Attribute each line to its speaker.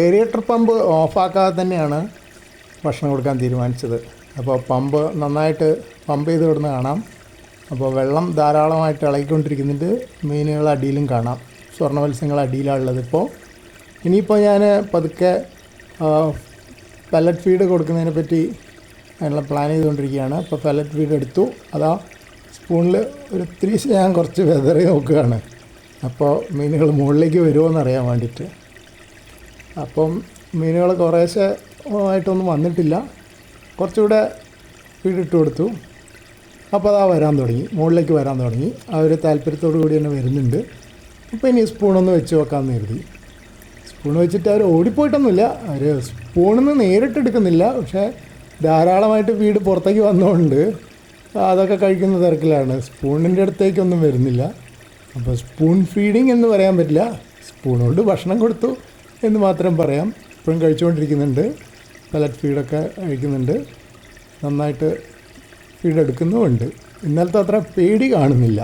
Speaker 1: ഏരിയേറ്റർ pump ഓഫാക്കാതെ തന്നെയാണ് ഭക്ഷണം കൊടുക്കാൻ തീരുമാനിച്ചത്. അപ്പോൾ പമ്പ് നന്നായിട്ട് പമ്പ് ചെയ്ത് വിടുന്ന കാണാം. അപ്പോൾ വെള്ളം ധാരാളമായിട്ട് ഇളകിക്കൊണ്ടിരിക്കുന്നുണ്ട്. മീനുകൾ അടിയിലും കാണാം. സ്വർണ്ണ മത്സ്യങ്ങൾ അടിയിലാണുള്ളത്. ഇനിയിപ്പോൾ ഞാൻ പതുക്കെ പെല്ലറ്റ് ഫീഡ് കൊടുക്കുന്നതിനെ പറ്റി അതിനുള്ള പ്ലാൻ ചെയ്തുകൊണ്ടിരിക്കുകയാണ്. അപ്പോൾ പെല്ലറ്റ് ഫീഡ് എടുത്തു. അതാ സ്പൂണിൽ ഒത്തിരി ഞാൻ കുറച്ച് വെതറി നോക്കുകയാണ്. അപ്പോൾ മീനുകൾ മുകളിലേക്ക് വരുമോ എന്നറിയാൻ വേണ്ടിയിട്ട്. അപ്പം മീനുകൾ കുറേശ്ശെ ആയിട്ടൊന്നും വന്നിട്ടില്ല. കുറച്ചുകൂടെ ഫീഡിട്ട് കൊടുത്തു. അപ്പോൾ അതാ വരാൻ തുടങ്ങി, മുകളിലേക്ക് വരാൻ തുടങ്ങി. അവർ താല്പര്യത്തോടു കൂടി തന്നെ വരുന്നുണ്ട്. അപ്പോൾ ഇനി സ്പൂണൊന്ന് വെച്ച് വെക്കാമെന്ന് കരുതി. സ്പൂൺ വെച്ചിട്ട് അവർ ഓടിപ്പോയിട്ടൊന്നുമില്ല. അവർ സ്പൂണിൽ നിന്ന് നേരിട്ടെടുക്കുന്നില്ല. പക്ഷേ ധാരാളമായിട്ട് ഫീഡ് പുറത്തേക്ക് വന്നതുകൊണ്ട് അതൊക്കെ കഴിക്കുന്ന തിരക്കിലാണ്. സ്പൂണിൻ്റെ അടുത്തേക്കൊന്നും വരുന്നില്ല. അപ്പോൾ സ്പൂൺ ഫീഡിങ് എന്ന് പറയാൻ പറ്റില്ല. സ്പൂൺ കൊണ്ട് ഭക്ഷണം കൊടുത്തു എന്ന് മാത്രം പറയാം. ഇപ്പോഴും കഴിച്ചുകൊണ്ടിരിക്കുന്നുണ്ട്. പെല്ലറ്റ് ഫീഡൊക്കെ കഴിക്കുന്നുണ്ട്. നന്നായിട്ട് ഫീഡ് എടുക്കുന്നുമുണ്ട്. ഇന്നലത്തെ അത്ര പേടി കാണുന്നില്ല.